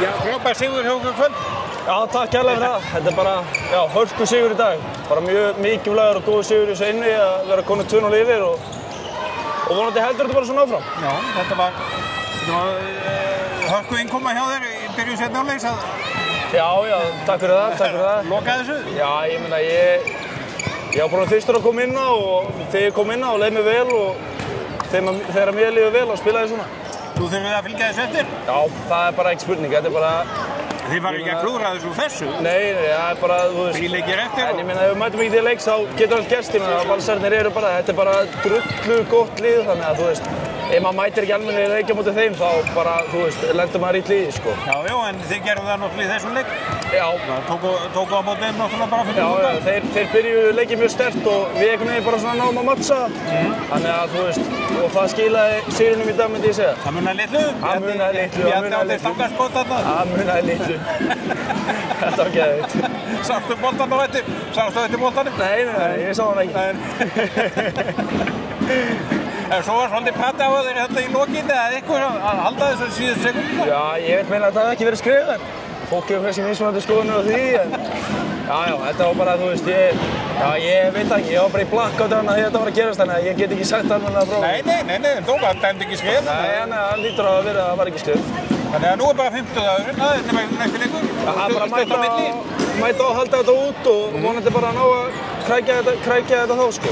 Já, frábær sigur hjá okkur kvöld. Já, takk kærlega fyrir það. Þetta bara, já, hörku sigur í dag. Bara mjög mikilvægur og góð sigur í þessu einví að vera konur 2-0 yfir og vonandi heldur þetta bara svona áfram. Já, þetta var hörku innkoma hjá þér í byrjun seinni hálfleiks að... Já, takk fyrir það, Loka þessu? Já, ég meina, ég var bara fyrstur að koma inn á og þegar ég kom inn á og leið mér vel og þegar mér líður vel og spilaði svona. Þú þurfið að fylgja þessu eftir? Já, það er bara ekki spurning, þetta er bara... Þið varu ekki að klúðra þessu úr þessu? Nei, það er bara, þú veist... 3 leikir eftir? En ég meina, ef við mætum ekki því leiks, þá getur allt gerst, ég meina, Valsararnir eru bara, þetta er bara drullu gott lið, þannig að, þú veist, ef maður mætir ekki almennilega leikja móti þeim, þá bara, þú veist, lendur maður í liði, sko. Já, en þið gerðu það náttúrulega í þessum leik? Já. Tóku á móti þeim náttúrulega bara fyrir fútbolta? Já, þeir byrjuðu leikið mjög sterkt og við einhvern veginn bara svona náum að mattsa. Þannig að, þú veist, og það skilaði sigrinum í dag, myndi ég segja. Það munaði litlu? Það munaði litlu. Bjarni átti stangarskot þarna? Það munaði litlu. Þetta var geðveikt. Sástu boltann á eftir? Sástu eftir boltanum? Nei, ég sá hann ekki. Svo var svolítið prata á þeir hérna í lokin eða eitthvað að halda þessu síðustu sekundina? Já, ég veit meina að það hefði ekki verið skrifað. Fólk hefur kannski mismunandi skoðanir á því, en... Já, þetta var bara, þú veist, ég veit ekki, ég var bara í blackout þarna því þetta var að gerast, þannig að ég get ekki sagt almennilega frá. Nei, þú var dæmd ekki skrif. Nei, það lítur að vera að það var ekki skrif. Þannig að nú er bara 50 dagur, það er nema næstu leikur. Það er bara að mæta og halda þetta út og vonandi bara að ná að krækja þetta þá, sko.